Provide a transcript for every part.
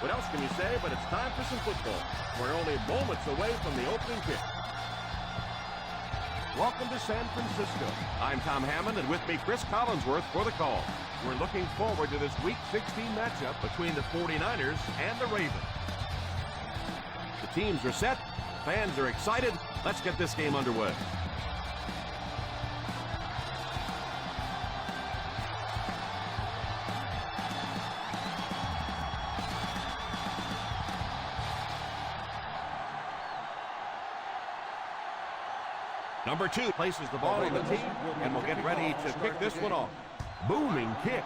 What else can you say, but it's time for some football. We're only moments away from the opening kick. Welcome to San Francisco. I'm Tom Hammond, and with me, Chris Collinsworth for the call. We're looking forward to this Week 16 matchup between the 49ers and the Ravens. The teams are set. Fans are excited. Let's get this game underway. Number 2 places the ball on the tee, and we'll get ready to kick this one off. Booming kick.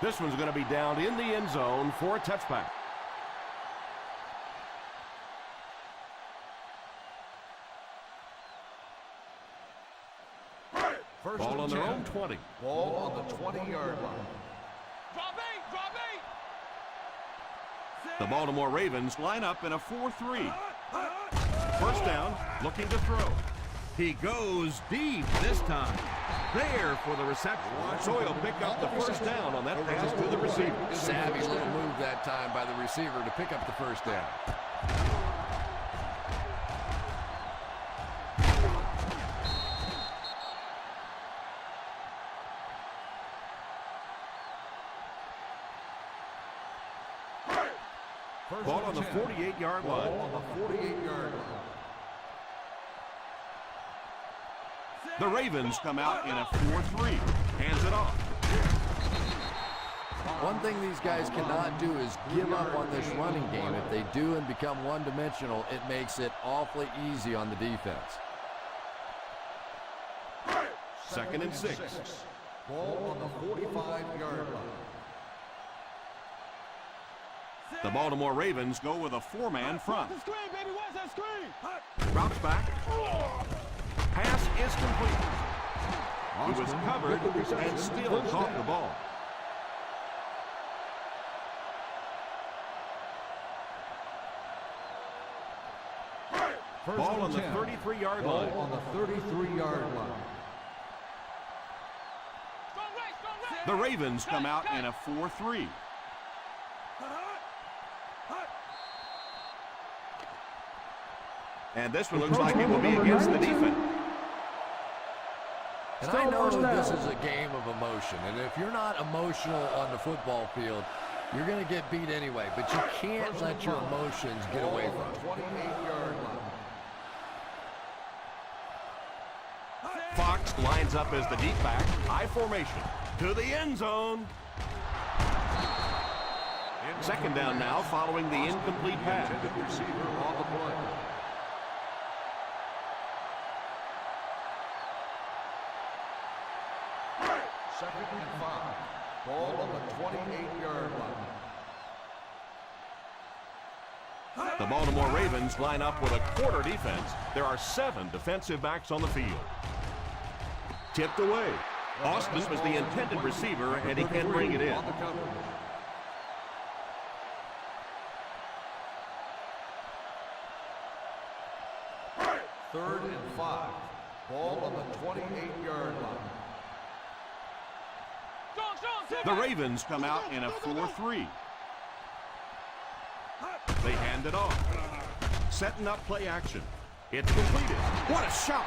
This one's going to be down in the end zone for a touchback. Ball on their own 20. Ball on the 20-yard line. Drop eight, drop eight. The Baltimore Ravens line up in a 4-3. First down, looking to throw. He goes deep this time. There for the reception. So he'll pick up the first down on that pass to the receiver. Savvy little move that time by the receiver to pick up the first down. Ball on the 48-yard line. Ball on the 48-yard line. The Ravens come out in a 4-3. Hands it off. One thing these guys cannot do is give up on this running game. If they do and become one-dimensional, it makes it awfully easy on the defense. 2nd and 6. Ball on the 45-yard line. The Baltimore Ravens go with a 4-man front. The screen, baby, where's that screen? Routes back. Pass is complete. He was covered and still caught the ball. Ball on the 33-yard line. Ball on the 33-yard line. Strong right, strong right. The Ravens come out in a 4-3. And this one looks like it will be against the defense. And I know this is a game of emotion, and if you're not emotional on the football field, you're going to get beat anyway, but you can't let your emotions get away from it. 28-yard line. Fox lines up as the deep back, high formation, to the end zone. 2nd down now following the incomplete pass. Receiver on the play. Second and 5. Ball on the 28-yard line. The Baltimore Ravens line up with a quarter defense. There are 7 defensive backs on the field. Tipped away. Austin was the intended receiver, and he can bring it in. Third and 5. Ball on the 28-yard line. The Ravens come out in a 4-3. They hand it off. Setting up play action. It's completed. What a shot!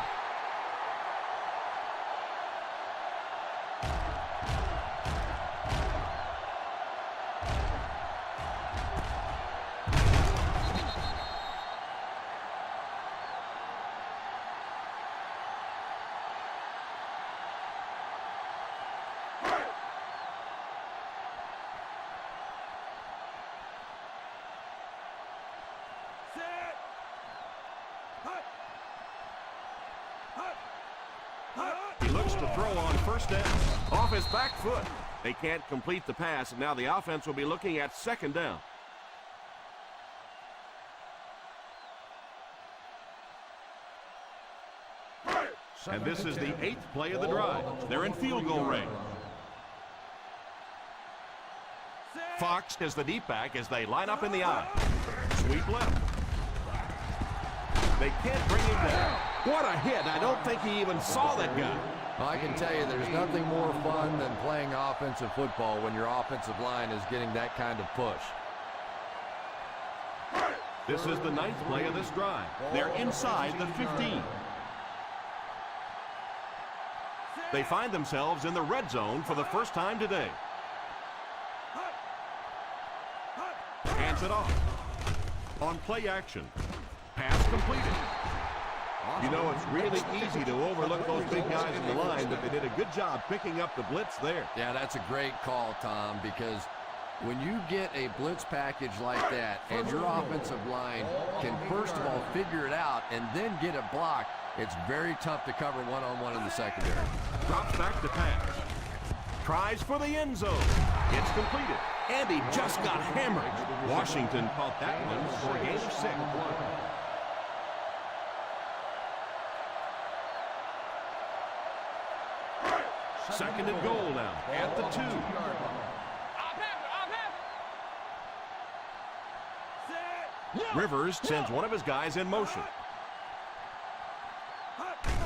He looks to throw on first down. Off his back foot. They can't complete the pass, and now the offense will be looking at 2nd down. And this is the 8th play of the drive. They're in field goal range. Fox is the deep back as they line up in the I. Sweep left. They can't bring him down. What a hit. I don't think he even saw that guy. Well, I can tell you there's nothing more fun than playing offensive football when your offensive line is getting that kind of push. This is the 9th play of this drive. They're inside the 15. They find themselves in the red zone for the first time today. Hands it off. On play action. Pass completed. You know, it's really easy to overlook those big guys in the line, but they did a good job picking up the blitz there. Yeah, that's a great call, Tom, because when you get a blitz package like that and your offensive line can first of all figure it out and then get it blocked, it's very tough to cover one-on-one in the secondary. Drops back to pass. Tries for the end zone. It's completed. And he just got hammered. Washington caught that one for game 6. Second and goal now at the 2. Rivers sends one of his guys in motion.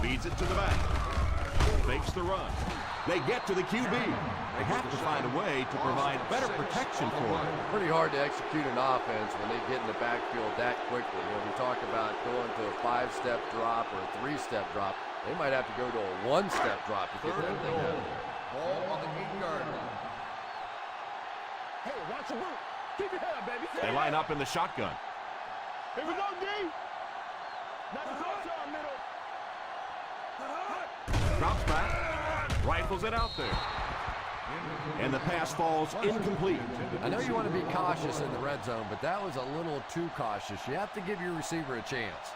Feeds it to the back. Fakes the run. They get to the QB. They have to find a way to provide better protection for him. Pretty hard to execute an offense when they get in the backfield that quickly. You know, we talk about going to a 5-step drop or a 3-step drop. They might have to go to a 1-step drop to get that thing out. Ball on the 8-yard line. Hey, watch your boot. Keep your head up, baby. They line up in the shotgun. Here we go, D. Not the crosshair middle. Drops back. Rifles it out there. And the pass falls incomplete. I know you want to be cautious in the red zone, but that was a little too cautious. You have to give your receiver a chance.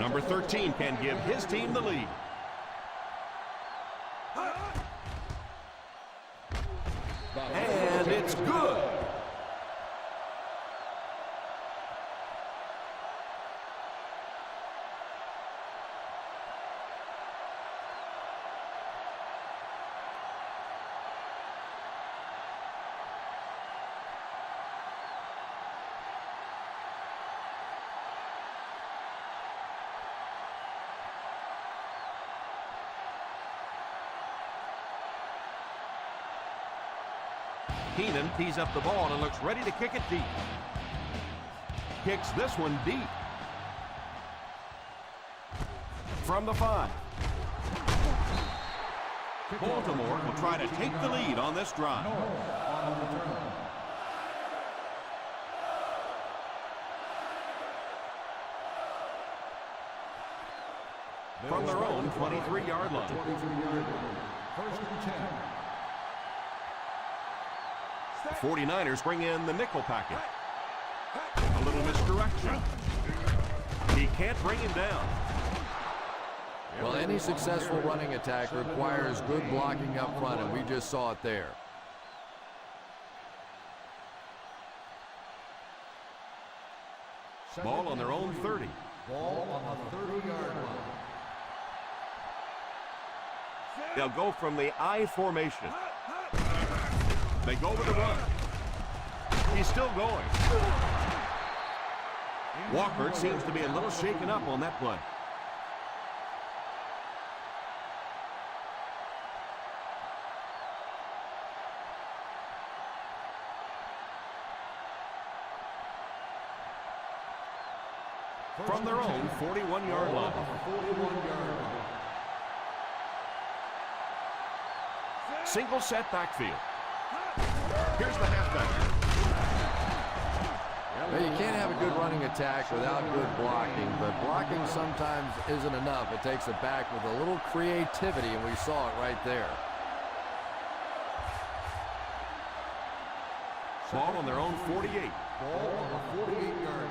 Number 13 can give his team the lead. And it's good. Keenan tees up the ball and looks ready to kick it deep. Kicks this one deep. From the 5. Baltimore will try to take the lead on this drive. From their own 23-yard line. First and 10. 49ers bring in the nickel package. A little misdirection. He can't bring him down. Well, any successful running attack requires good blocking up front, and we just saw it there. Ball on their own 30. Ball on the 30-yard line. They'll go from the I formation. They go with the run. He's still going. Walker seems to be a little shaken up on that play. From their own 41-yard line. Single set backfield. Here's the halfback. Well, you can't have a good running attack without good blocking, but blocking sometimes isn't enough. It takes a back with a little creativity, and we saw it right there. Ball on their own 48. Ball on the 48-yard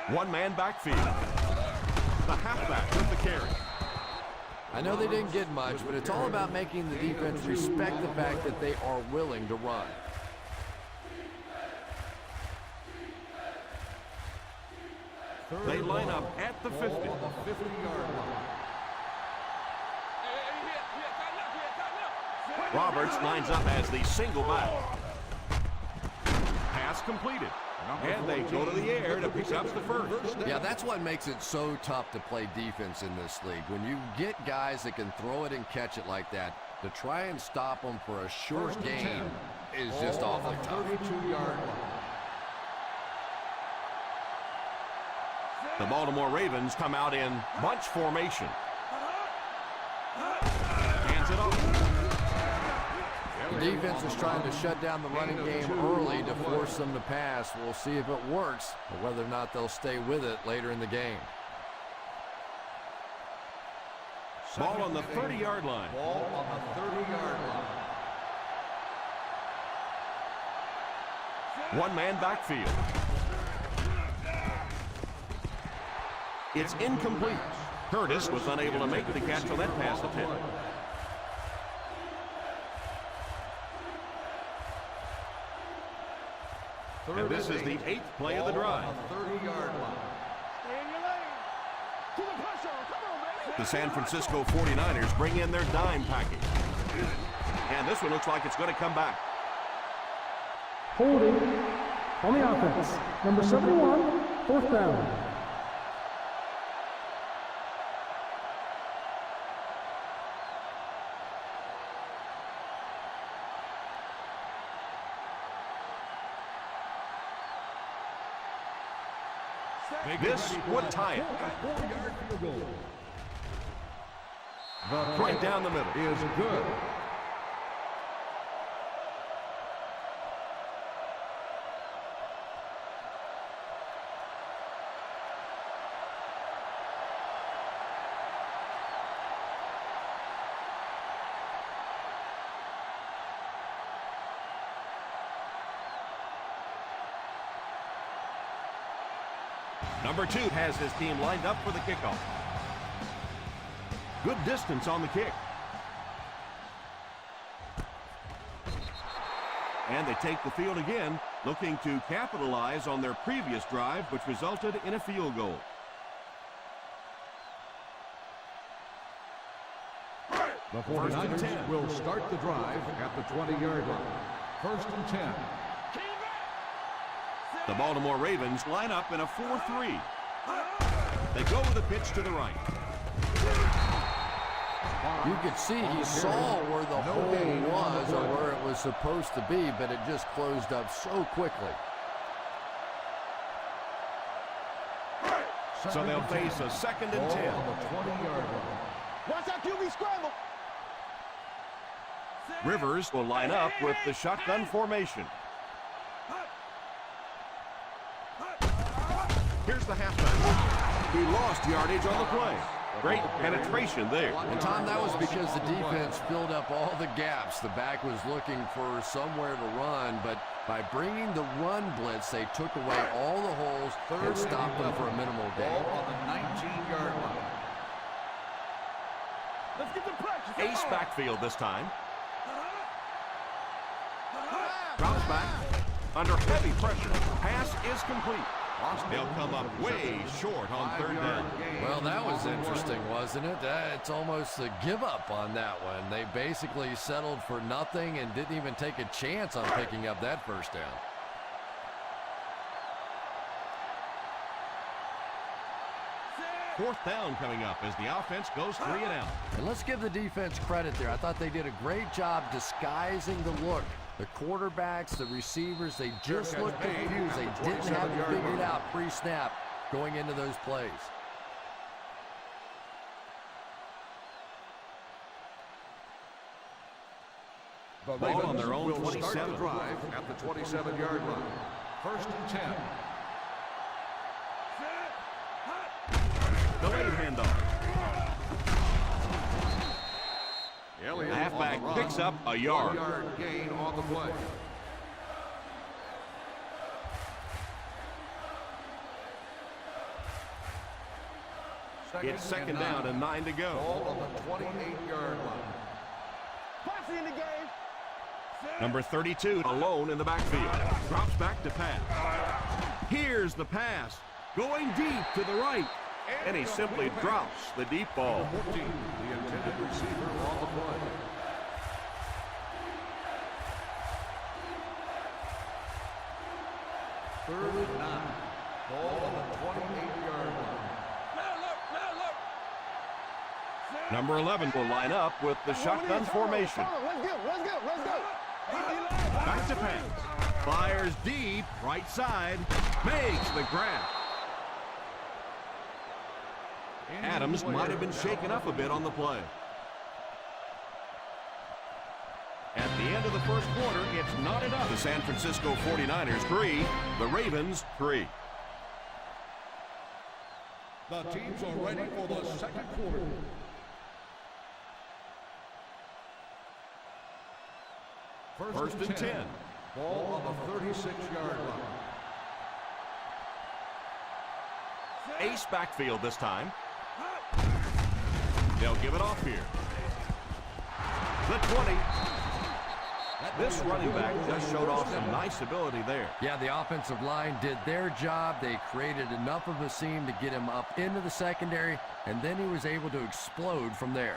line. One-man backfield. The halfback with the carry. I know they didn't get much, but it's all about making the defense respect the fact that they are willing to run. They line up at the 50. Ball on the 50-yard line. Roberts lines up as the single back. Pass completed. And they go to the air to pick up the first. Yeah, that's what makes it so tough to play defense in this league. When you get guys that can throw it and catch it like that, to try and stop them for a short gain is just awfully tough. 32-yard line. The Baltimore Ravens come out in bunch formation. Hands it off. The defense is trying to shut down the running game early to force them to pass. We'll see if it works, or whether or not they'll stay with it later in the game. Ball on the 30-yard line. Ball on the 30-yard line. One-man backfield. It's incomplete. Curtis was unable to make the catch on that pass attempt. And this is the 8th play of the drive. 30-yard line. Stay in your lane. To the pressure. Come on, baby. The San Francisco 49ers bring in their dime package. And this one looks like it's going to come back. Holding on the offense. Number 71, 4th down. This would tie it. Right down the middle. Is good. Number 2 has his team lined up for the kickoff. Good distance on the kick. And they take the field again, looking to capitalize on their previous drive, which resulted in a field goal. The 49ers will start the drive at the 20-yard line. 1st and 10. The Baltimore Ravens line up in a 4-3. They go with a pitch to the right. You could see he saw where the hole was or where it was supposed to be, but it just closed up so quickly. So they'll face a 2nd and 10. On the 20-yard line. Watch that QB scramble. Rivers will line up with the shotgun formation. Here's the halfback. He lost yardage on the play. Great penetration there. And Tom, that was because the defense filled up all the gaps. The back was looking for somewhere to run, but by bringing the run blitz, they took away all the holes and stopped them for a minimal gain. Ball on the 19-yard line. Let's get the pressure. Come Ace on. backfield this time. Drops back. Under heavy pressure. Pass is complete. They'll come up way short on 3rd down. Well, that was interesting, wasn't it? It's almost a give up on that one. They basically settled for nothing and didn't even take a chance on picking up that 1st down. Fourth down coming up as the offense goes 3 and out. And let's give the defense credit there. I thought they did a great job disguising the look. The quarterbacks, the receivers, they just looked confused. They didn't have it figured out pre-snap going into those plays. The Ball on their own will start 27. the drive at the 27-yard line. 1st and 10. Delayed handoff. The halfback picks up a yard. 1-yard gain on the play. It's 2nd down and 9 to go. Ball on the 28-yard line. Posse in the game. Number 32 alone in the backfield. Drops back to pass. Here's the pass. Going deep to the right. And he simply drops the deep ball. 14, the intended receiver on the play. 3rd and 9. Ball on the 28-yard line. Number 11 will line up with the shotgun formation. Let's go. Back to pass. Fires deep, right side. Makes the grab. Adams might have been shaken up a bit on the play. At the end of the first quarter, it's not enough. The San Francisco 49ers 3, the Ravens 3. The teams are ready for the second quarter. First and 10. Ball on the 36-yard line. Ace backfield this time. They'll give it off here. The 20. This running back just showed off some nice ability there. Yeah, the offensive line did their job. They created enough of a seam to get him up into the secondary, and then he was able to explode from there.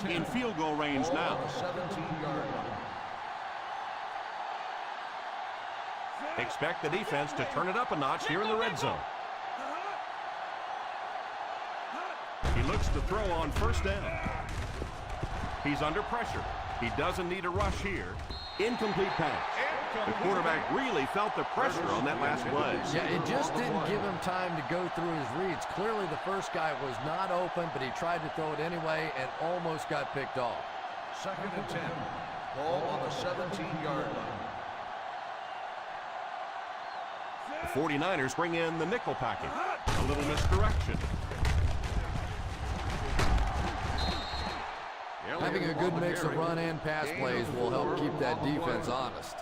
In field goal range now. 17-yard line. Expect the defense to turn it up a notch here in the red zone. He looks to throw on first down. He's under pressure. He doesn't need a rush here. Incomplete pass. The quarterback really felt the pressure on that last play. Yeah, it just didn't give him time to go through his reads. Clearly the first guy was not open, but he tried to throw it anyway and almost got picked off. 2nd and 10. Ball on the 17-yard line. The 49ers bring in the nickel package. A little misdirection. Having a good mix of run and pass plays will help keep that defense honest.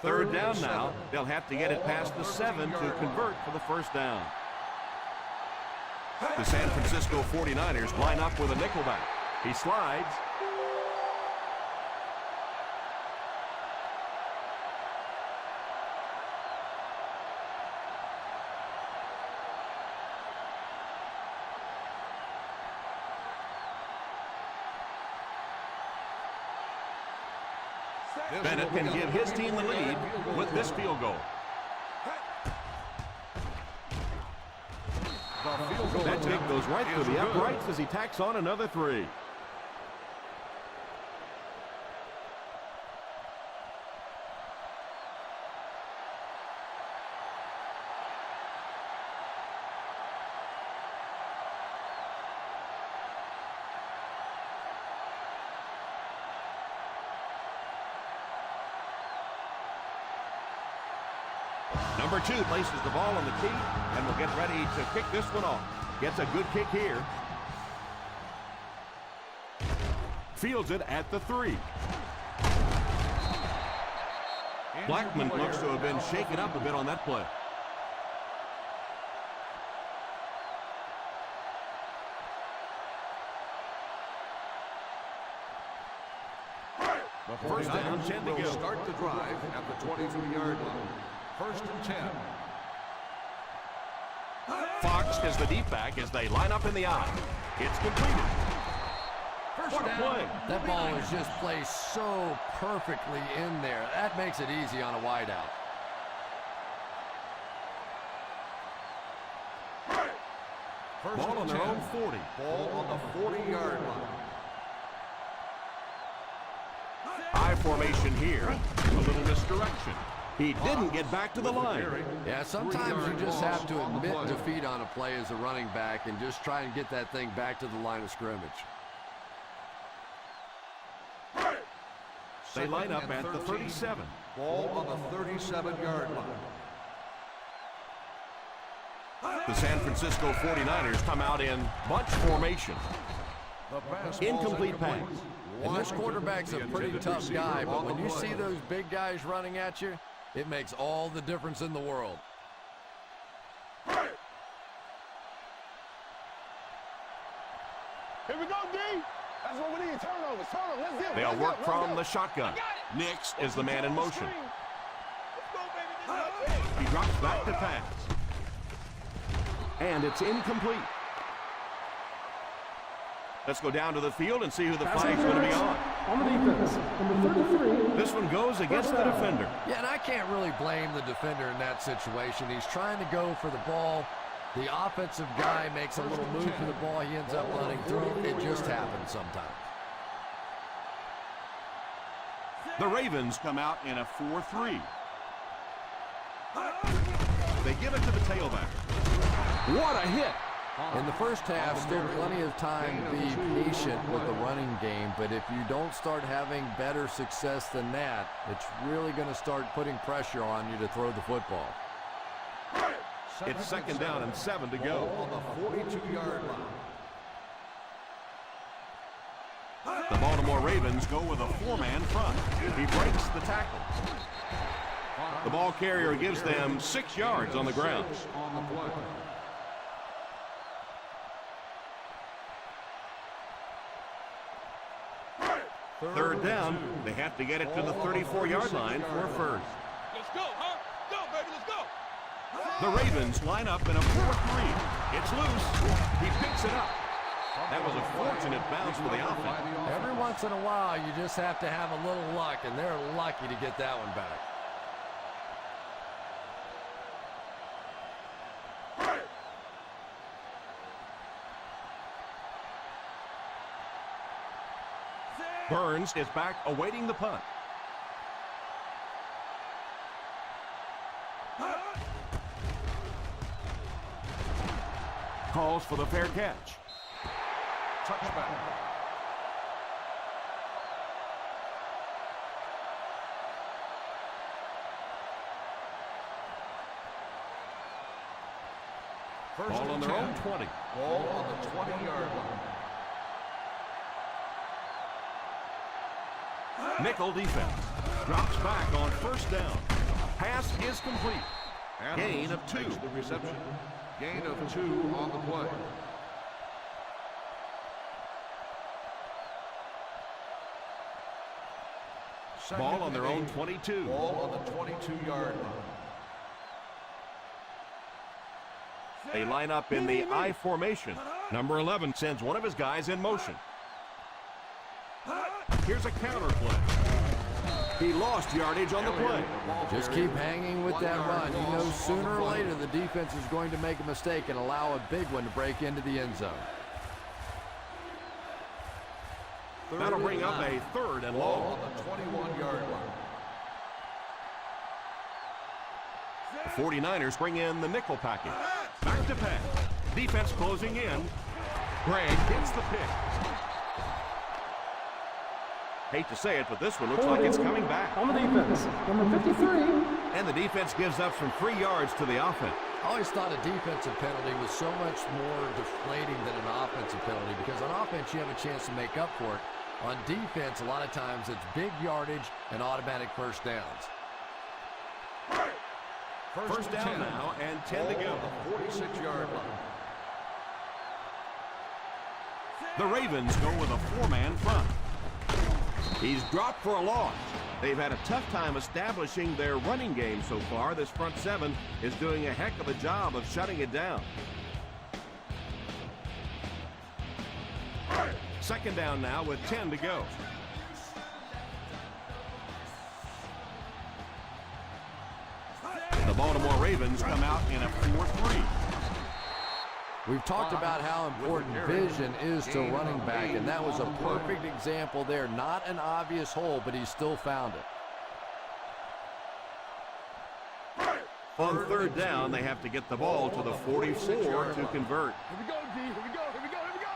Third down now. They'll have to get it past the 7 to convert for the first down. The San Francisco 49ers line up with a nickelback. He slides. Bennett can give his team the lead with this field goal. That kick goes right through the uprights as he tacks on another 3. Number 2 places the ball on the tee and will get ready to kick this one off. Gets a good kick here. Fields it at the 3. Blackman looks to have been shaken up a bit on that play. First down, 10 to go. Start the drive at the 22-yard line. 1st and 10. Fox is the deep back as they line up in the eye. It's completed. First down. That ball is just placed so perfectly in there. That makes it easy on a wideout. Ball on their own 40. Ball on the 40-yard line. I formation here. A little misdirection. He didn't get back to the line. Yeah, sometimes you just have to admit defeat on a play as a running back and just try and get that thing back to the line of scrimmage. They line up at the 37. Ball on the 37-yard line. The San Francisco 49ers come out in bunch formation. Incomplete pass. And this quarterback's a pretty tough guy, but when you see those big guys running at you, it makes all the difference in the world. Here we go, D. That's what we need. Turnovers. Let's get it. They'll work from the shotgun. Nix is the man in motion. He drops back to pass. And it's incomplete. Let's go down to the field and see who the flag's going to be on. On the defense, number 33. This one goes against the defender. Yeah, and I can't really blame the defender in that situation. He's trying to go for the ball. The offensive guy makes a little move for the ball. He ends up running through. It just happens sometimes. The Ravens come out in a 4-3. They give it to the tailback. What a hit! In the first half, still plenty of time to be patient with the running game, but if you don't start having better success than that, it's really going to start putting pressure on you to throw the football. It's second down and 7 to go. On the 42-yard line. The Baltimore Ravens go with a 4-man front. He breaks the tackle. The ball carrier gives them 6 yards on the ground. On the play. Third down, they have to get it to the 34-yard line for a first. Let's go, huh? Go, baby, let's go. The Ravens line up in a 4-3. It's loose. He picks it up. That was a fortunate bounce for the offense. Every once in a while, you just have to have a little luck, and they're lucky to get that one back. Burns is back awaiting the punt. Calls for the fair catch. Touchback. Ball on their own 20. Ball on the 20-yard line. Nickel defense. Drops back on first down. Pass is complete. Gain of 2. The reception. Gain of 2 on the play. Ball on their own 22. Ball on the 22-yard line. They line up in the I formation. Number 11 sends one of his guys in motion. Here's a counter play. He lost yardage on the play. Just keep hanging with that run. You know sooner or later the defense is going to make a mistake and allow a big one to break into the end zone. That'll bring up a 3rd and long. On the 21-yard line. The 49ers bring in the nickel package. Back to pass. Defense closing in. Gregg gets the pick. Hate to say it, but this one looks like it's coming back. On the defense, number 53. And the defense gives up some free yards to the offense. I always thought a defensive penalty was so much more deflating than an offensive penalty because on offense you have a chance to make up for it. On defense, a lot of times it's big yardage and automatic first downs. First down now and 10 to go. The 46-yard line. The Ravens go with a 4-man front. He's dropped for a loss. They've had a tough time establishing their running game so far. This front 7 is doing a heck of a job of shutting it down. Second down now with 10 to go. The Baltimore Ravens come out in a 4-3. We've talked about how important vision is to running back, and that was a perfect example there. Not an obvious hole, but he still found it. On third down, they have to get the ball to the 44 to convert. Here we go, D. Here we go, here we go, here we go.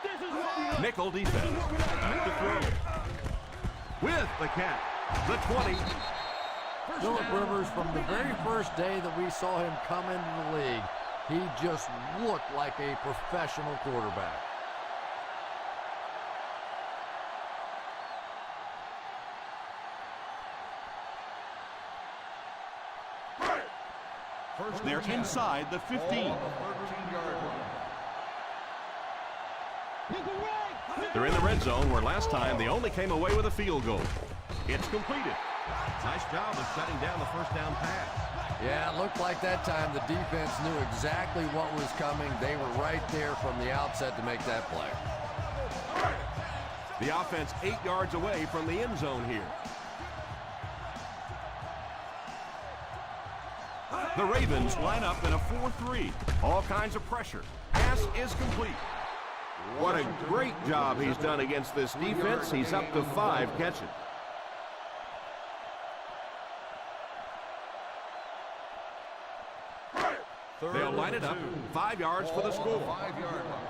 This is what we want. Nickel defense. Back to throw. With the catch. The 20. Philip Rivers, from the very first day that we saw him come into the league, he just looked like a professional quarterback. They're inside the 15. 13-yard line. They're in the red zone where last time they only came away with a field goal. It's completed. Nice job of shutting down the first down pass. Yeah, it looked like that time the defense knew exactly what was coming. They were right there from the outset to make that play. The offense 8 yards away from the end zone here. The Ravens line up in a 4-3. All kinds of pressure. Pass is complete. What a great job he's done against this defense. He's up to 5 catches. They'll line it up. 5 yards for the score. 5-yard line.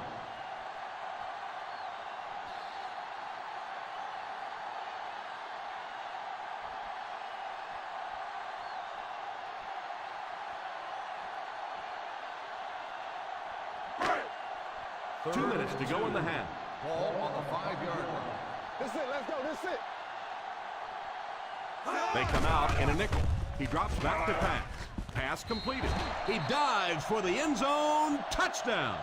Two minutes to go in the half. Ball on the 5-yard line. That's it. Let's go. That's it. They come out in a nickel. He drops back to pass. Pass completed. He dives for the end zone. Touchdown.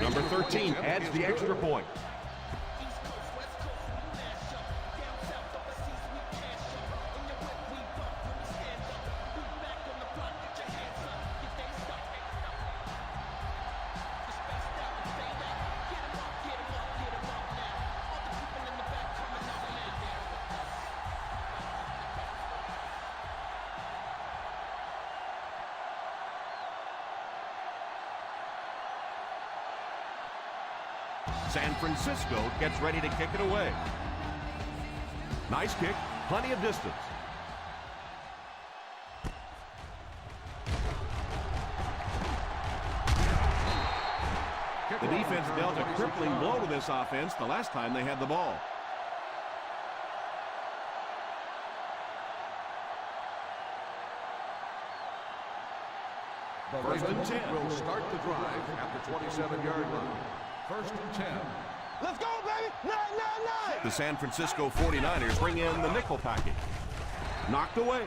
Number 13 adds the extra point. San Francisco gets ready to kick it away. Nice kick, plenty of distance. The defense dealt a crippling blow to this offense the last time they had the ball. First and 10 will start the drive at the 27-yard line. First and 10. Let's go, baby. 9, 9, 9. The San Francisco 49ers bring in the nickel package. Knocked away.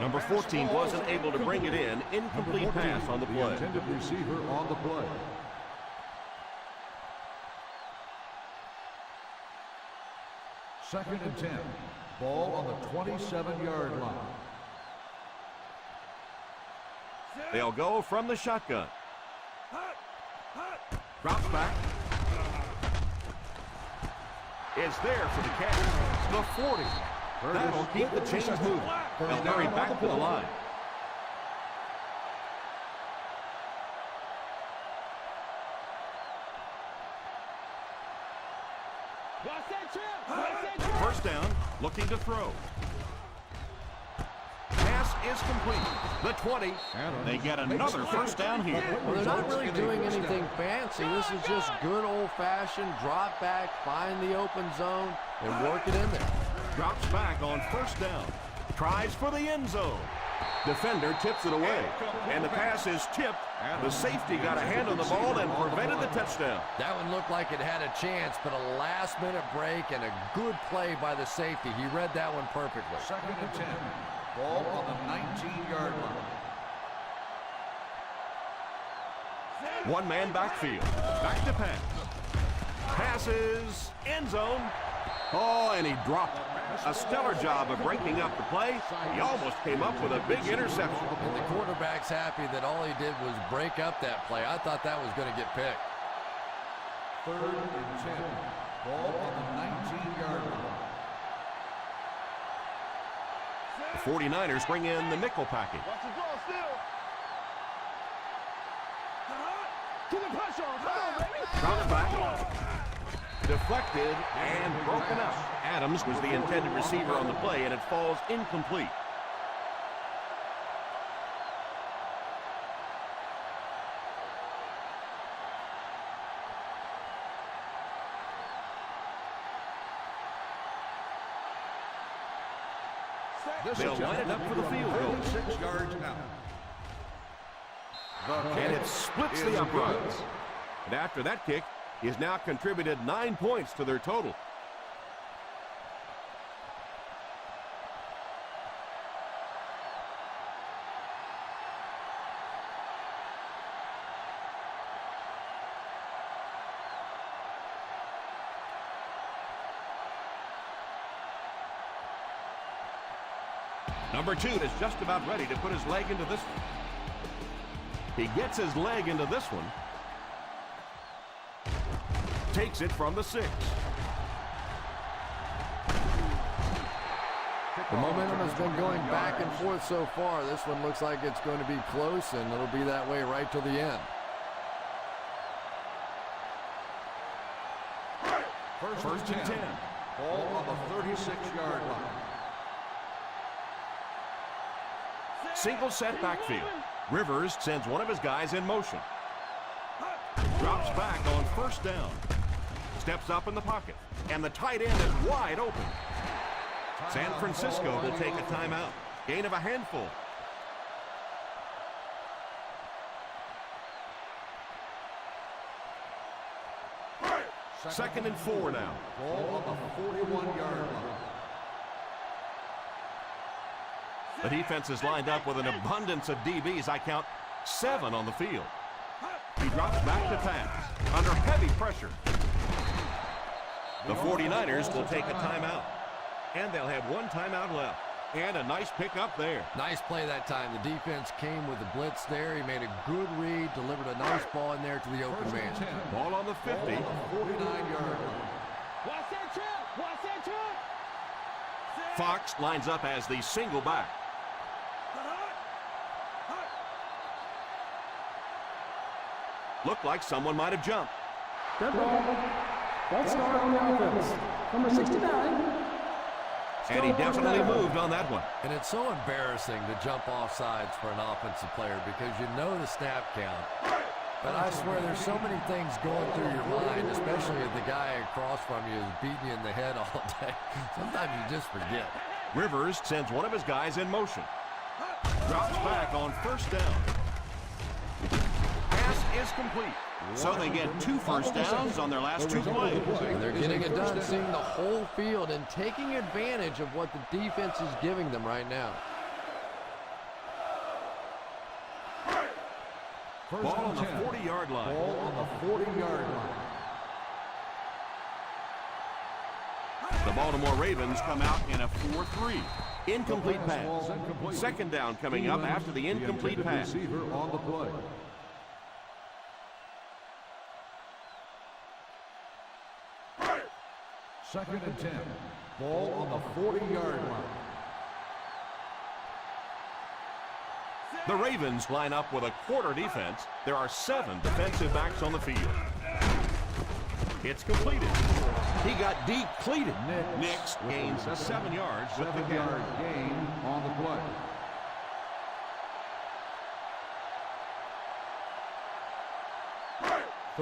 Number 14 wasn't able to bring it in. Incomplete pass on the play. Intended receiver on the play. Second and 10. Ball on the 27-yard line. They'll go from the shotgun. Drops back. Is there for the catch. The 40. That'll keep the chains moving. They'll carry back to the line. First down, looking to throw. Pass is complete. The 20. They get another first down here. Well, they're not really doing anything fancy. This is just good old-fashioned drop back, find the open zone, and work it in there. Drops back on first down. Tries for the end zone. Defender tips it away. And the pass is tipped. The safety got a hand on the ball and prevented the touchdown. That one looked like it had a chance, but a last-minute break and a good play by the safety. He read that one perfectly. Second and 10. Ball on the 19-yard line. One-man backfield. Back to pass. Passes. End zone. Oh, and he dropped it. A stellar job of breaking up the play. He almost came up with a big interception. And the quarterback's happy that all he did was break up that play. I thought that was going to get picked. Third and 10. Ball on the 19-yard line. The 49ers bring in the nickel package. Watch the draw still. Keep the pressure on. Come on, baby. Drops back. Deflected and broken up. Adams was the intended receiver on the play, and it falls incomplete. They'll line it up for the field goal. 6 yards out. And it splits the uprights. And after that kick, he has now contributed 9 points to their total. Number 2 is just about ready to put his leg into this one. He gets his leg into this one. Takes it from the 6. The momentum has been going back and forth so far. This one looks like it's going to be close, and it'll be that way right till the end. First and 10. Ball on the 36-yard line. Single set backfield. Rivers sends one of his guys in motion. Drops back on first down. Steps up in the pocket. And the tight end is wide open. San Francisco will take a timeout. Gain of a handful. Second and 4 now. Ball on the 41-yard line. The defense is lined up with an abundance of DBs. I count 7 on the field. He drops back to pass under heavy pressure. The 49ers will take a timeout. And they'll have 1 timeout left. And a nice pickup there. Nice play that time. The defense came with the blitz there. He made a good read, delivered a nice ball in there to the open man. Ball on the 50. 49-yard line. Watch that trap! Watch that trap! Fox lines up as the single back. Looked like someone might have jumped. Dead ball. False start on the offense. Number 69. And he definitely moved on that one. And it's so embarrassing to jump off sides for an offensive player because you know the snap count. But I swear there's so many things going through your mind, especially if the guy across from you is beating you in the head all day. Sometimes you just forget. Rivers sends one of his guys in motion. Drops back on first down. Pass is complete. So they get 2 first downs on their last 2 plays. And they're getting it done, seeing the whole field and taking advantage of what the defense is giving them right now. Ball on the 40-yard line. Ball on the 40-yard line. The Baltimore Ravens come out in a 4-3. Incomplete pass. Second down coming up after the incomplete pass. Receiver on the play. Second and 10. Ball on the 40-yard line. The Ravens line up with a quarter defense. There are 7 defensive backs on the field. It's completed. He got depleted. Nix gains 7 yards with the 7-yard gain on the play.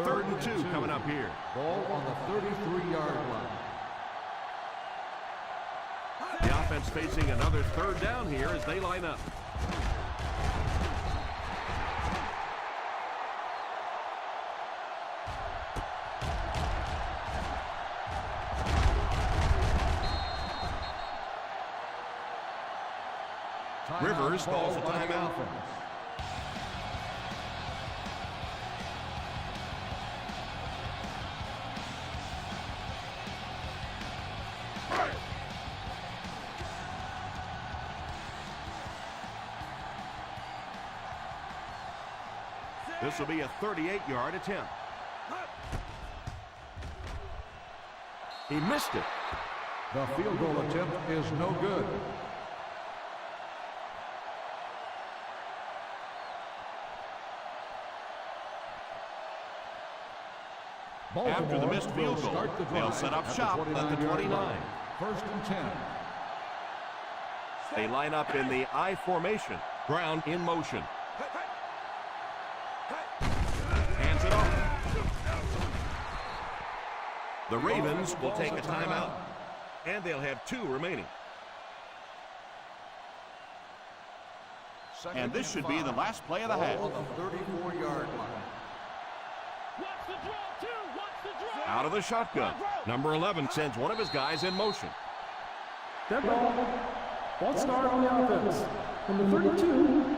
Third and 2 coming up here. Ball on the 33-yard line. The offense facing another third down here as they line up. Rivers calls a timeout. This will be a 38-yard attempt. He missed it. The field goal attempt is no good. After the missed field goal, they'll set up shop at the 29. First and 10. They line up in the I formation. Brown in motion. Hands it off. The Ravens will take a timeout, and they'll have 2 remaining. And this should be the last play of the half. On the 34-yard line. Watch the draw, too. Watch the draw. Out of the shotgun. Number 11 sends one of his guys in motion. Dead ball. Ball start on the offense. Number 32.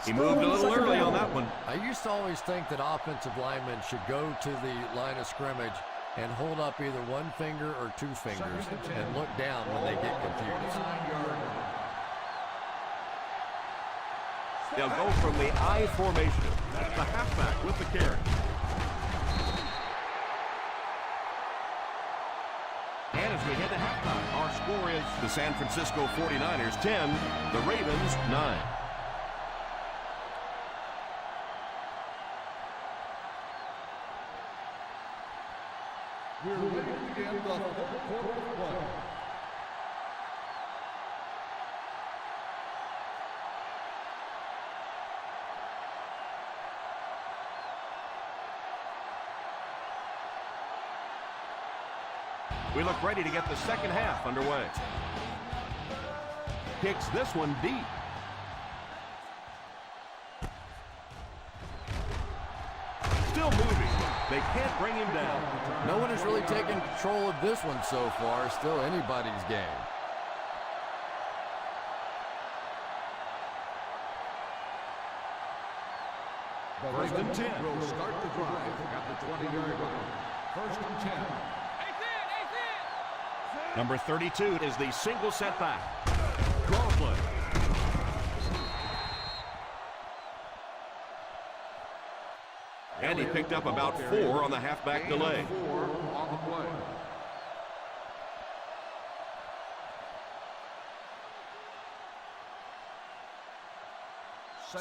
He moved a little early on that one. I used to always think that offensive linemen should go to the line of scrimmage and hold up either one finger or two fingers and look down when they get confused. They'll go from the I formation. That's the halfback with the carry. And as we head to halftime, our score is the San Francisco 49ers 10, the Ravens 9. We're ready to begin the fourth quarter of play. We look ready to get the second half underway. Kicks this one deep. Still moving. They can't bring him down. No one has really taken control of this one so far. Still anybody's game. First and 10 will start the drive at the 20-yard line. First and 10. Number 32 is the single setback. Draw play. And he picked up about 4 on the halfback delay. 4 on the play.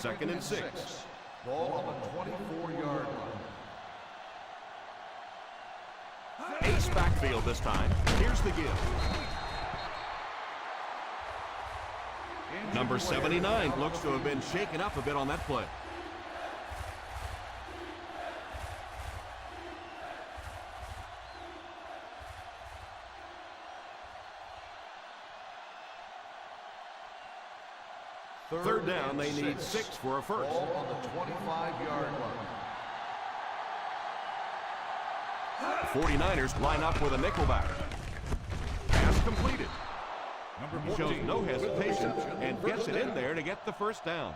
Second and 6. Ball on the 24-yard line. Ace backfield this time. Here's the give. Number 79 looks to have been shaken up a bit on that play. Third down, they need 6 for a first. Ball on the 25-yard line. 49ers line up with a nickelback. Pass completed. He shows no hesitation and gets it in there to get the first down.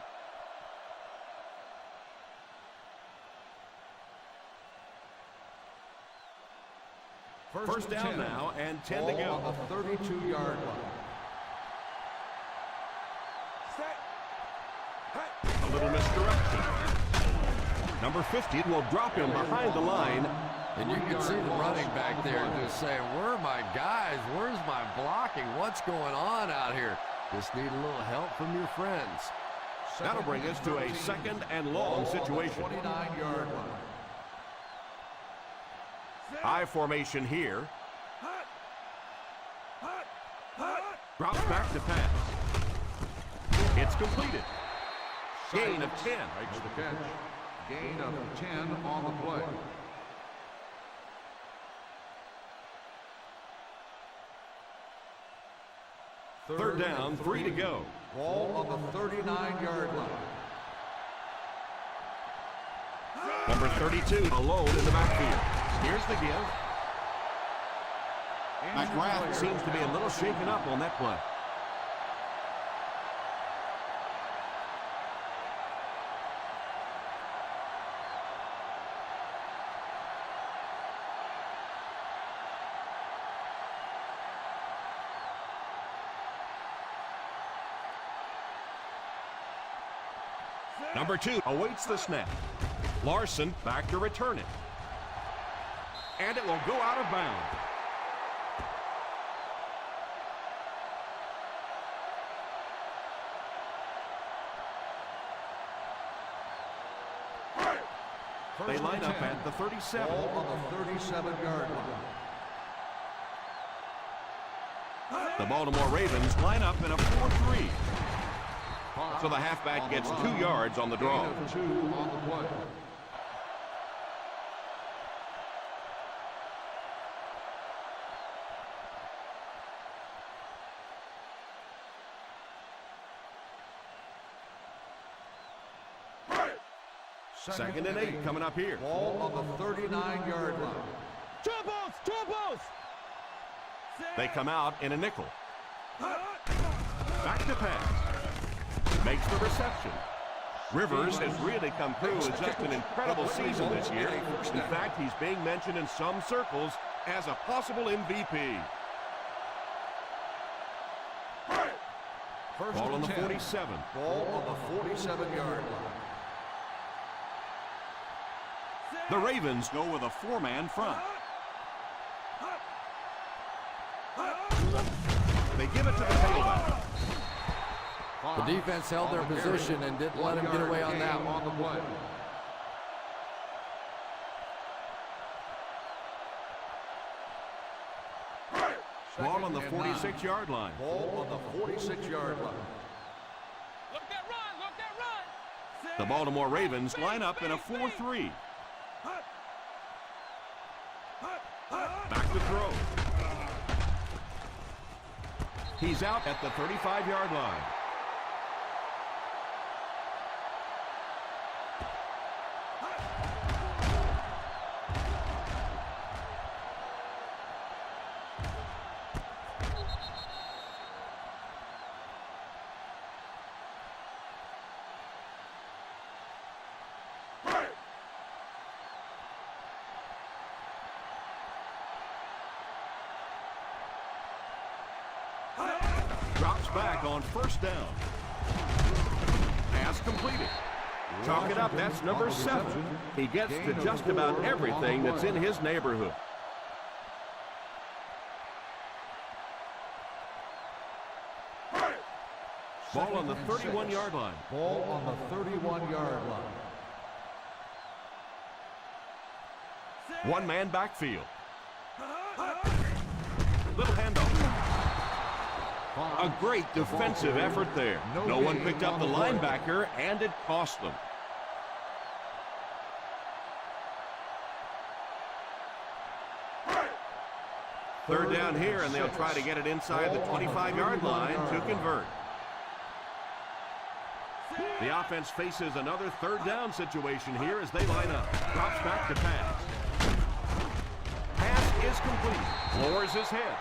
First down now and 10 to go. On the 32-yard line. A little misdirection. Number 50 will drop him behind the line. And you can see the running back there just saying, where are my guys? Where's my blocking? What's going on out here? Just need a little help from your friends. That'll bring us to a second and long situation. 29-yard line. I formation here. Drops back to pass. It's completed. Gain of 10. Makes the catch. Gain of 10 on the play. Third down, 3 to go. Ball on the 39-yard line. Number 32 alone in the backfield. Here's the give. McGrath seems to be a little shaken up on that play. Number 2 awaits the snap. Larson back to return it. And it will go out of bounds. They line up at the 37. Ball on the 37-yard line. The Baltimore Ravens line up in a 4-3. So the halfback gets 2 yards on the draw. Gain of 2 on the play. Second and 8 coming up here. Ball on the 39-yard line. Troubles! They come out in a nickel. Back to pass. Makes the reception. Rivers has really come through with just an incredible season this year. In fact, he's being mentioned in some circles as a possible MVP. Ball on the 47. Ball on the 47-yard line. The Ravens go with a 4-man front. They give it to the tailback. The defense held their position and didn't let him get away on that one. On the play. Ball on the 46-yard line. Ball on the 46-yard line. Look that run! The Baltimore Ravens line up in a 4-3. Back to throw. He's out at the 35-yard line. Drops back on first down. Pass completed. Chalk it up, that's number 7. He gets to just about everything that's in his neighborhood. Ball on the 31-yard line. Ball on the 31-yard line. One-man backfield. Little handoff. A great defensive effort there. No one picked up the linebacker, and it cost them. Third down here, and they'll try to get it inside the 25-yard line to convert. The offense faces another third down situation here as they line up. Drops back to pass. Pass is complete. Lowers his head.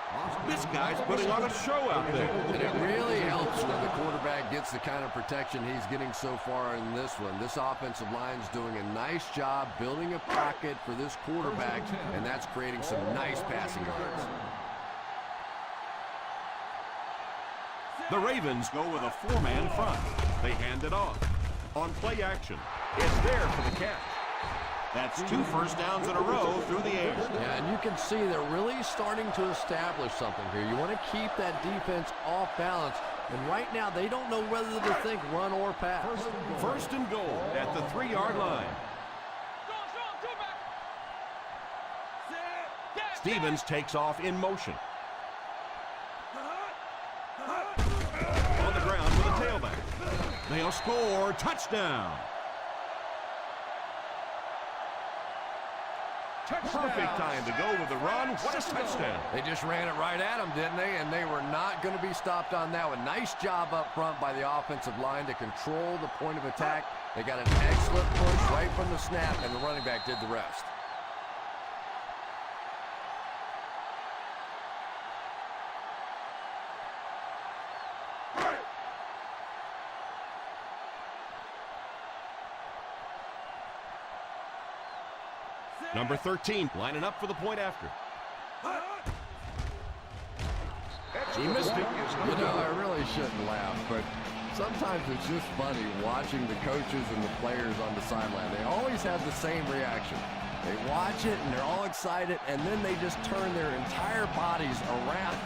This guy's putting on a show out there. And it really helps when the quarterback gets the kind of protection he's getting so far in this one. This offensive line's doing a nice job building a pocket for this quarterback, and that's creating some nice passing yards. The Ravens go with a 4-man front. They hand it off. On play action, it's there for the catch. That's 2 first downs in a row through the air. Yeah, and you can see they're really starting to establish something here. You want to keep that defense off balance. And right now, they don't know whether to think run or pass. First and goal at the 3-yard line. Stevens takes off in motion. On the ground for the tailback. They'll score. Touchdown. Perfect time to go with the run. What a touchdown. They just ran it right at them, didn't they? And they were not going to be stopped on that one. Nice job up front by the offensive line to control the point of attack. They got an excellent push right from the snap, and the running back did the rest. Number 13 lining up for the point after. He missed it. You know, I really shouldn't laugh, but sometimes it's just funny watching the coaches and the players on the sideline. They always have the same reaction. They watch it, and they're all excited, and then they just turn their entire bodies around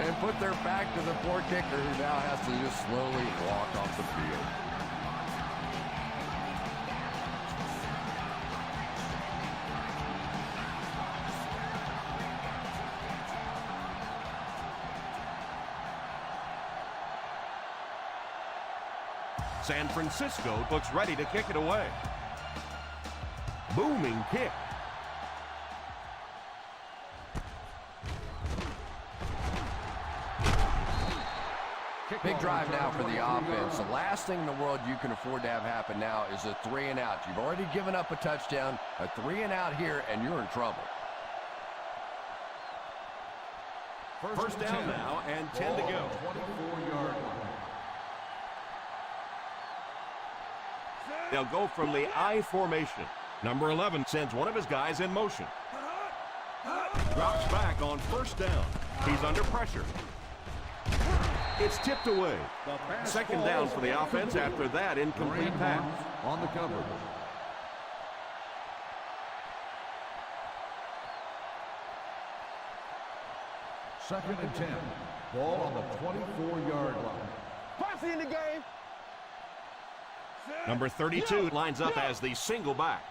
and put their back to the poor kicker, who now has to just slowly walk off the field. San Francisco looks ready to kick it away. Booming kick. Big drive now for the offense. The last thing in the world you can afford to have happen now is a 3-and-out. You've already given up a touchdown, a 3-and-out here, and you're in trouble. First down now and 10 to go. 24-yard line. They'll go from the I formation. Number 11 sends one of his guys in motion. Drops back on first down. He's under pressure. It's tipped away. Second down for the offense after that incomplete pass. On the cover. Second and 10. Ball on the 24-yard line. Posse in the game. Number 32 lines up as the single back.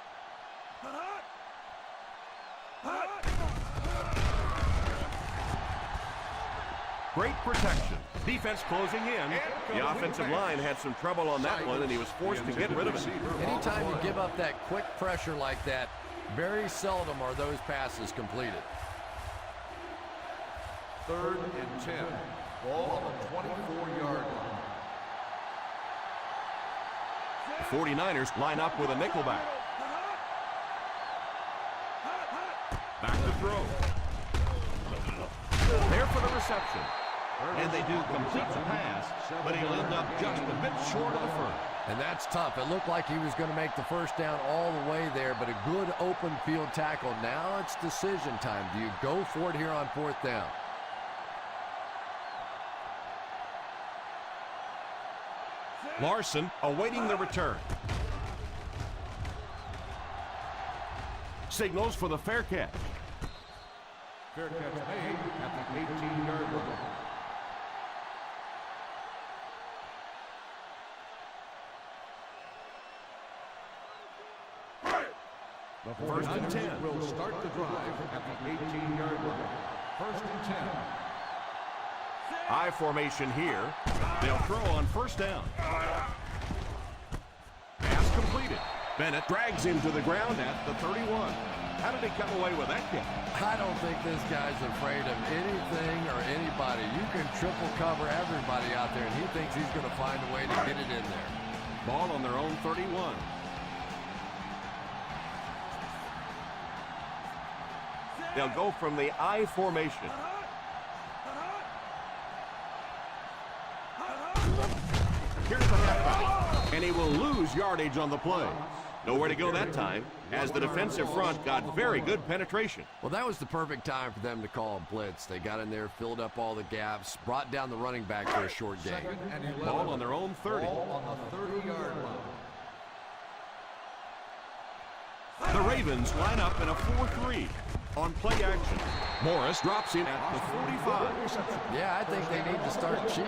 Great protection. Defense closing in. The offensive line had some trouble on that one, and he was forced to get rid of it. Anytime you give up that quick pressure like that, very seldom are those passes completed. Third and 10. Ball on the 24-yard line. The 49ers line up with a nickelback. Back to throw. There for the reception. And they do complete the pass, but he'll end up just a bit short of the first. And that's tough. It looked like he was going to make the first down all the way there, but a good open field tackle. Now it's decision time. Do you go for it here on fourth down? Larson awaiting the return. Signals for the fair catch. Fair catch made at the 18-yard line. The First and 10. Will start the drive at the 18-yard line. First and 10. I formation here. They'll throw on first down. Pass completed. Bennett drags him to the ground at the 31. How did he come away with that kick? I don't think this guy's afraid of anything or anybody. You can triple cover everybody out there, and he thinks he's going to find a way to get it in there. Ball on their own 31. They'll go from the I formation. Here's the halfback, and he will lose yardage on the play. Nowhere to go that time, as the defensive front got very good penetration. Well, that was the perfect time for them to call a blitz. They got in there, filled up all the gaps, brought down the running back for a short gain. Ball on their own 30. Ball on the 30-yard line. The Ravens line up in a 4-3 on play action. Morris drops in at the 45. Yeah, I think they need to start cheating.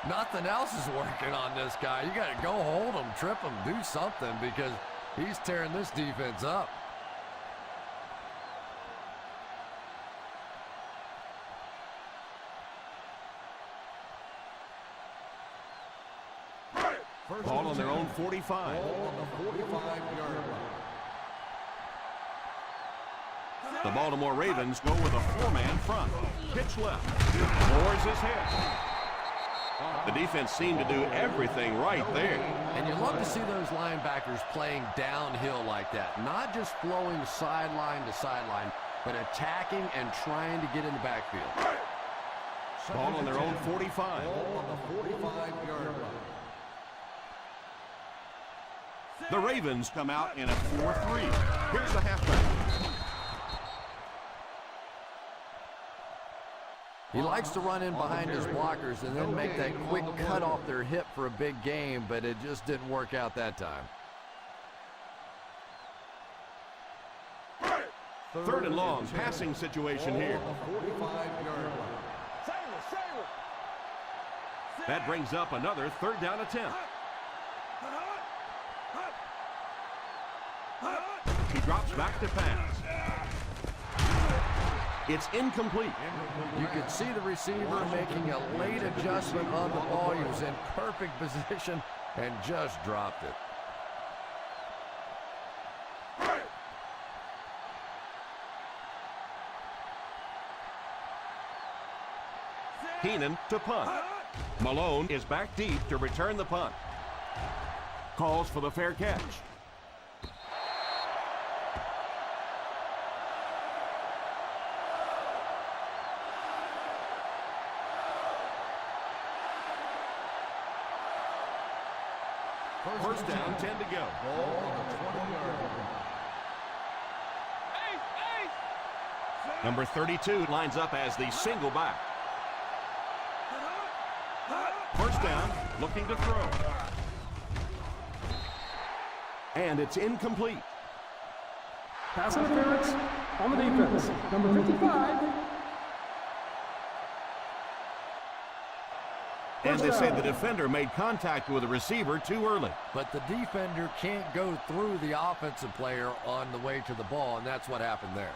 Nothing else is working on this guy. You got to go hold him, trip him, do something, because he's tearing this defense up. Ball on their own 45. Ball on the 45-yard line. The Baltimore Ravens go with a four-man front. Pitch left. Lowers his head. The defense seemed to do everything right there. And you love to see those linebackers playing downhill like that. Not just flowing sideline to sideline, but attacking and trying to get in the backfield. Ball on their own 45. Ball on the 45-yard line. The Ravens come out in a 4-3. Here's the halfback. He likes to run in behind his blockers and then make that quick cut off their hip for a big gain, but it just didn't work out that time. Third and long, passing situation here. That brings up another third down attempt. He drops back to pass. It's incomplete. You could see the receiver making a late adjustment on the ball. He was in perfect position and just dropped it. Keenan to punt. Malone is back deep to return the punt. Calls for the fair catch. First down, 10 to go. Number 32 lines up as the single back. First down, looking to throw. And it's incomplete. Pass interference on the defense. Number 55. And they say the defender made contact with the receiver too early. But the defender can't go through the offensive player on the way to the ball, and that's what happened there.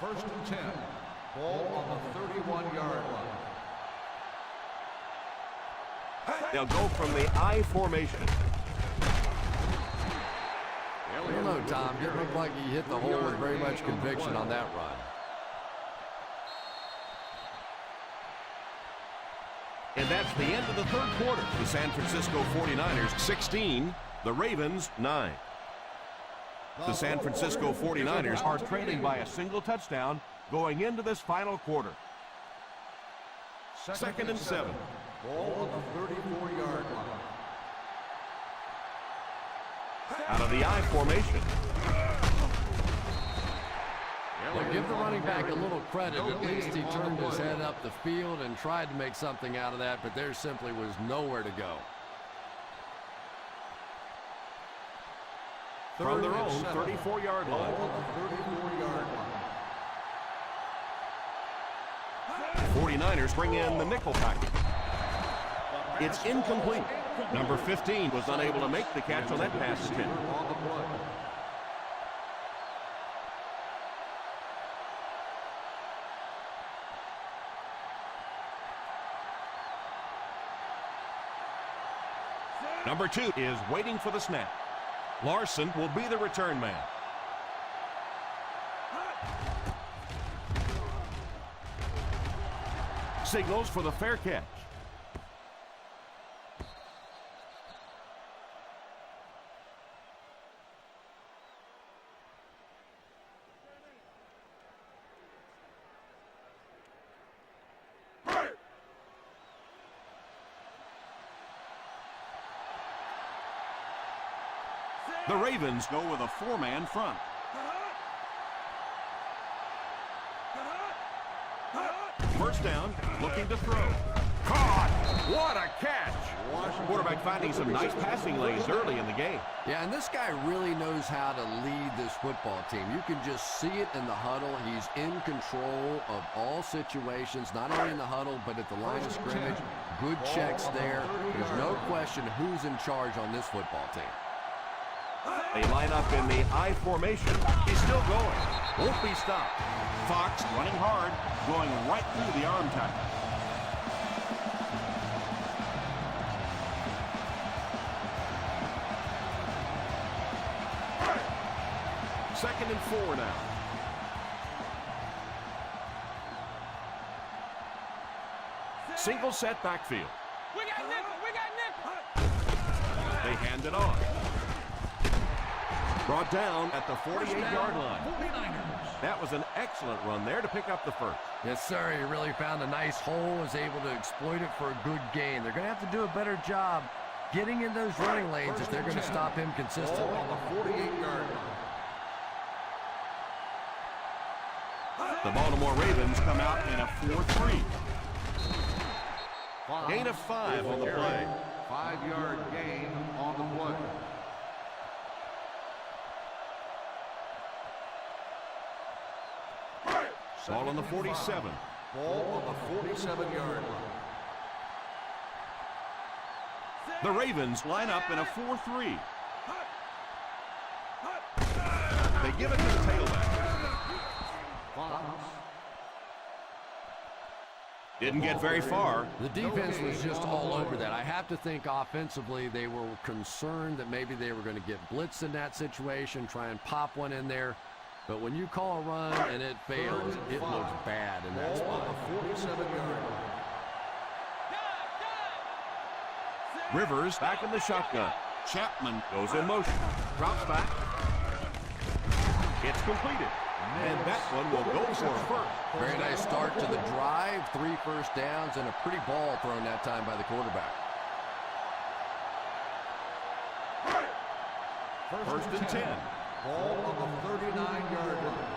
First and 10. Ball on the 31-yard line. They'll go from the I formation. I don't know, Tom. It looked like he hit the hole with very much conviction on that run. And that's the end of the third quarter. The San Francisco 49ers 16, the Ravens 9. The San Francisco 49ers are trailing by a single touchdown going into this final quarter. Second and 7. Ball on the 34-yard line. Out of the I formation. Well, give the running back a little credit. At least he turned his head up the field and tried to make something out of that, but there simply was nowhere to go. From their own 34-yard line. 49ers bring in the nickel package. It's incomplete. Number 15 was unable to make the catch on that pass attempt. Number 2 is waiting for the snap. Larson will be the return man. Signals for the fair catch. The Ravens go with a four-man front. First down, looking to throw. Caught! What a catch! Quarterback finding some nice passing lanes early in the game. Yeah, and this guy really knows how to lead this football team. You can just see it in the huddle. He's in control of all situations, not only in the huddle, but at the line of scrimmage. Good checks there. There's no question who's in charge on this football team. They line up in the I formation. He's still going. Won't be stopped. Fox running hard, going right through the arm tackle. Second and 4 now. Single set backfield. We got nickel. They hand it on. Brought down at the 48-yard line. That was an excellent run there to pick up the first. Yes, sir. He really found a nice hole, was able to exploit it for a good gain. They're going to have to do a better job getting in those running lanes if they're going to stop him consistently. On the 48-yard line. The Baltimore Ravens come out in a 4-3. Gain of 5 on the play. 5-yard gain on the play. Ball on the 47. Ball on the 47-yard line. The Ravens line up in a 4-3. They give it to the tailback. Didn't get very far. The defense was just all over that. I have to think offensively they were concerned that maybe they were going to get blitzed in that situation, try and pop one in there. But when you call a run and it fails, it looks bad in that spot. 47-yard. Rivers back in the shotgun. Chapman goes in motion. Drops back. It's completed. And that one will go for a first. Very nice start to the drive. 3 first downs and a pretty ball thrown that time by the quarterback. First and 10. Ball on the 39-yard line.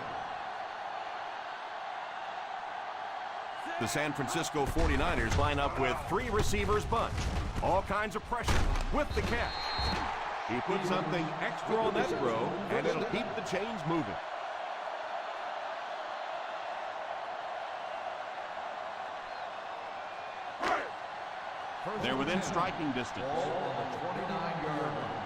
The San Francisco 49ers line up with 3 receivers bunch. All kinds of pressure with the catch. He put something extra on that throw, and it'll keep the chains moving. They're within striking distance. Ball on the 29-yard line.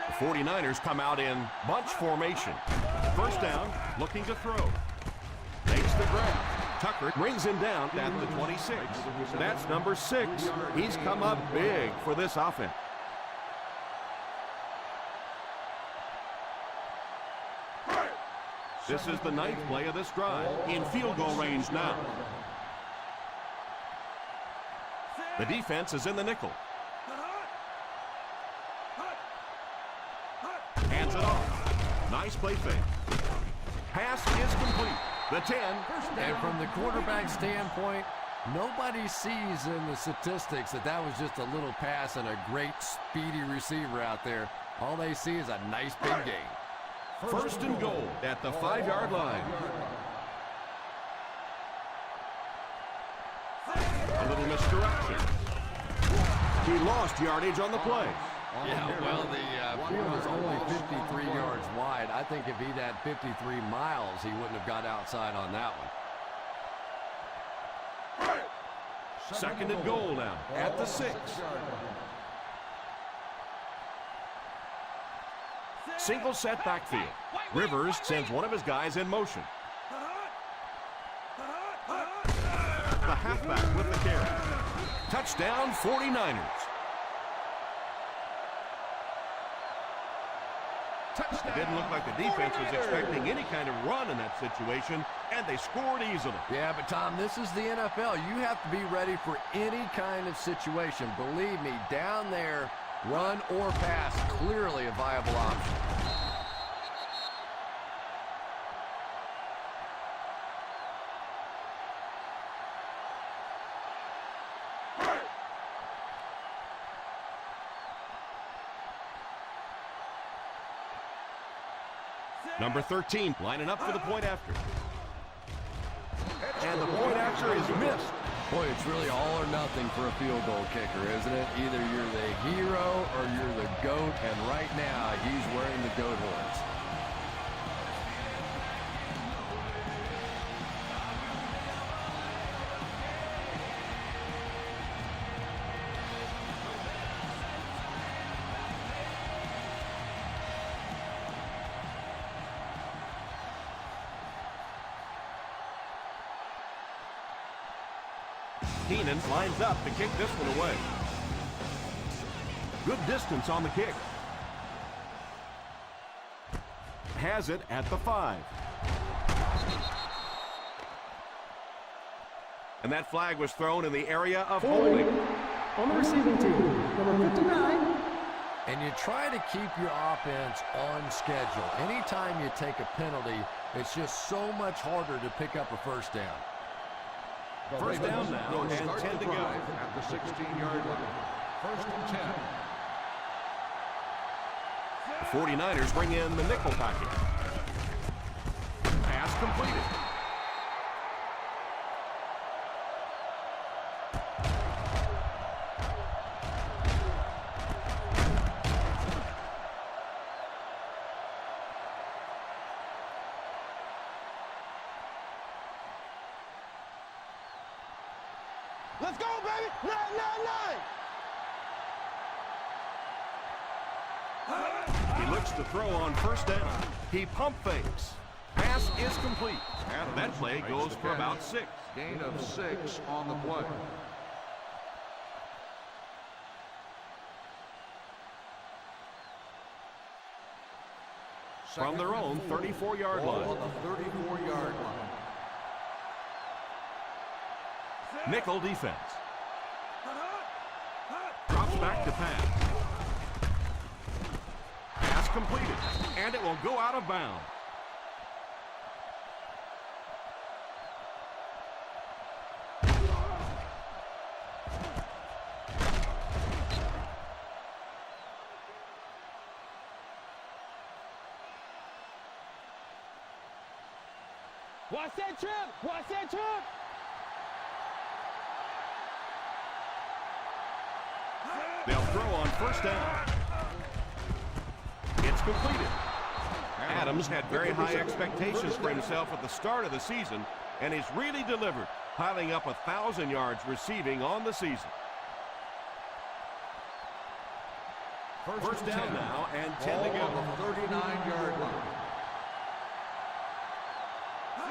The 49ers come out in bunch formation. First down, looking to throw. Makes the grab. Tucker brings him down at the 26. That's number 6. He's come up big for this offense. This is the 9th play of this drive. In field goal range now. The defense is in the nickel. Hands it off. Nice play fake. Pass is complete. The 10. And from the quarterback standpoint, nobody sees in the statistics that that was just a little pass and a great speedy receiver out there. All they see is a nice big gain. First and goal at the 5-yard line. A little misdirection. He lost yardage on the play. Yeah, well, the field was only 53 yards wide. I think if he'd had 53 miles, he wouldn't have got outside on that one. Second and goal now at the 6. Single set backfield. Rivers sends one of his guys in motion. The halfback with the carry. Touchdown 49ers. It didn't look like the defense was expecting any kind of run in that situation, and they scored easily. Yeah, but Tom, this is the NFL. You have to be ready for any kind of situation. Believe me, down there, run or pass, clearly a viable option. Number 13 lining up for the point after. And the point after is missed. Boy, it's really all or nothing for a field goal kicker, isn't it? Either you're the hero or you're the GOAT, and right now he's wearing the GOAT horns. Keenan lines up to kick this one away. Good distance on the kick. Has it at the 5. And that flag was thrown in the area of holding. On the receiving team, number 59. And you try to keep your offense on schedule. Anytime you take a penalty, it's just so much harder to pick up a first down. First down now, and 10 to go. At the 16-yard line. First and 10. The 49ers bring in the nickel package. Pass completed. Let's go, baby! 9, 9, 9! He looks to throw on first down. He pump fakes. Pass is complete. And that play goes for about 6. Gain of 6 on the play. from their own 34-yard line. On the 34-yard line. Nickel defense. Drops back to pass. Pass completed, and it will go out of bounds. Watch that trip! Watch that trip! They'll throw on first down. It's completed. Adams had very high expectations for himself at the start of the season, and he's really delivered, piling up 1,000 yards receiving on the season. First down now, and 10 to go. On the 39-yard line.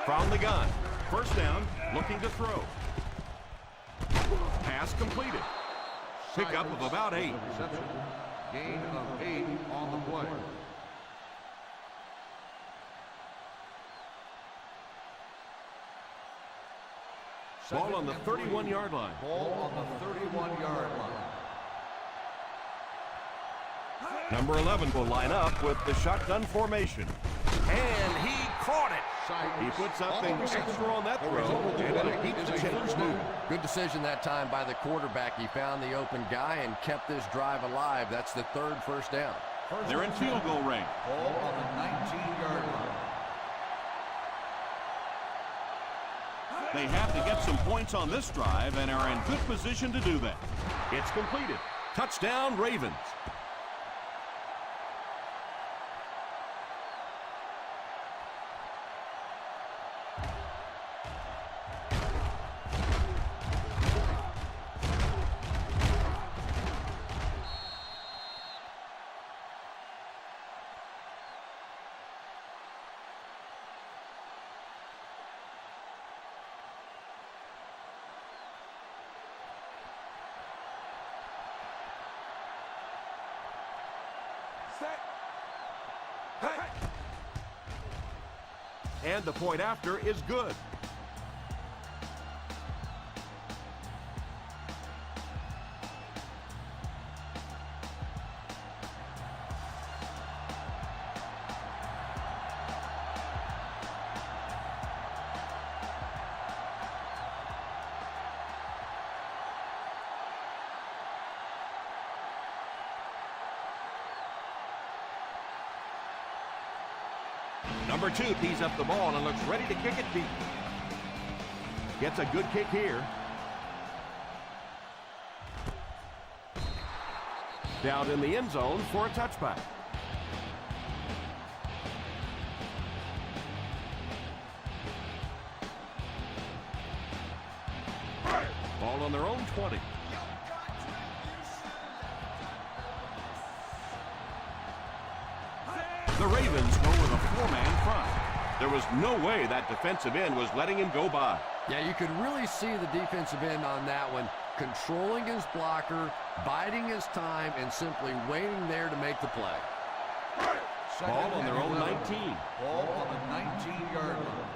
From the gun. First down, looking to throw. Pass completed. Pickup of about 8. Gain of 8 on the play. Ball on the 31-yard line. Ball on the 31-yard line. Number 11 will line up with the shotgun formation. And he caught it. He put something extra on that throw, and it'll keep the chains moving. Good decision that time by the quarterback. He found the open guy and kept this drive alive. That's the third first down. They're in field goal range. Ball on the 19-yard line. They have to get some points on this drive and are in good position to do that. It's completed. Touchdown, Ravens. And the point after is good. Number 2 tees up the ball and looks ready to kick it deep. Gets a good kick here. Down in the end zone for a touchback. Ball on their own 20. The Ravens go with a 4-man front. There was no way that defensive end was letting him go by. Yeah, you could really see the defensive end on that one, controlling his blocker, biding his time, and simply waiting there to make the play. Ball on their own 19. Ball on the 19-yard line.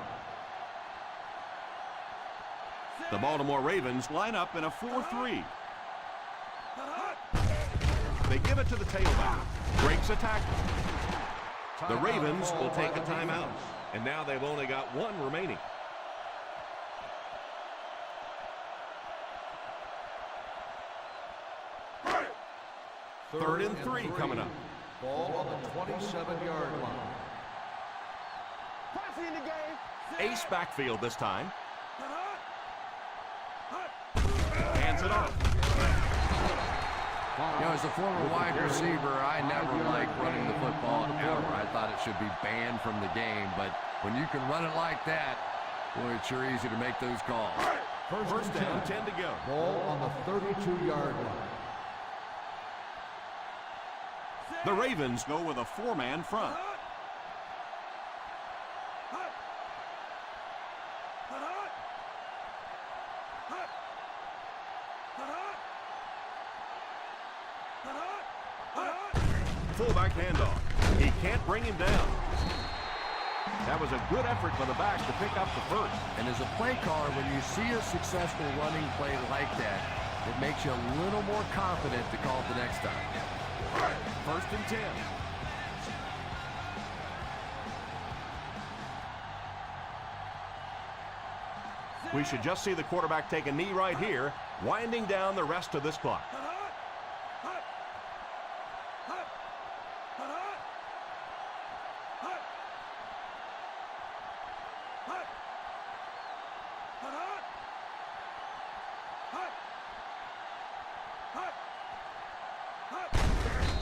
The Baltimore Ravens line up in a 4-3. They give it to the tailback. Breaks a tackle. The Ravens will take a timeout, and now they've only got one remaining. Third and 3 coming up. Ball on the 27-yard line. Posse in the game. Ace backfield this time. Hands it off. You know, as a former wide receiver, I never liked running the football ever. I thought it should be banned from the game, but when you can run it like that, boy, it's sure easy to make those calls. First down, 10 to go. Ball on the 32-yard line. The Ravens go with a 4-man front. Fullback handoff. He can't bring him down. That was a good effort by the back to pick up the first. And as a play caller, when you see a successful running play like that, it makes you a little more confident to call it the next time. First and 10. We should just see the quarterback take a knee right here, winding down the rest of this clock.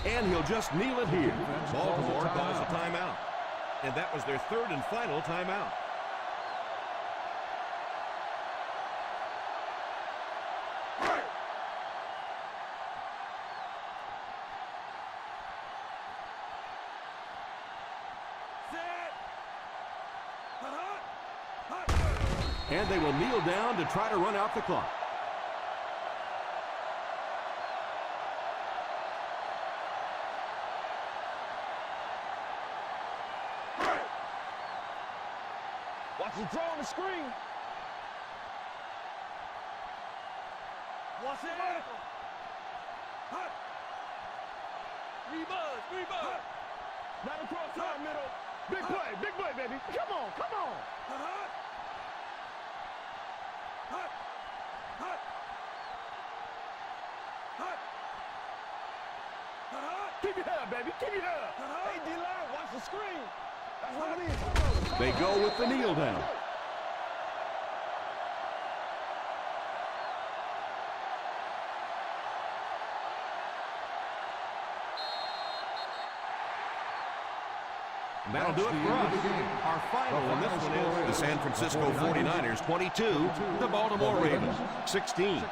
And he'll just kneel it here. Baltimore calls a timeout. And that was their third and final timeout. And they will kneel down to try to run out the clock. Watch the throw on the screen. Watch it. Rebuzz. Not across the middle. Big play, baby. Come on. Keep your head, baby. Keep your head. Hey, D-line, watch the screen. That's what it is. They go with the kneel down. And that'll do it for us. Our final in this one is the San Francisco 49ers 22, the Baltimore Ravens 16.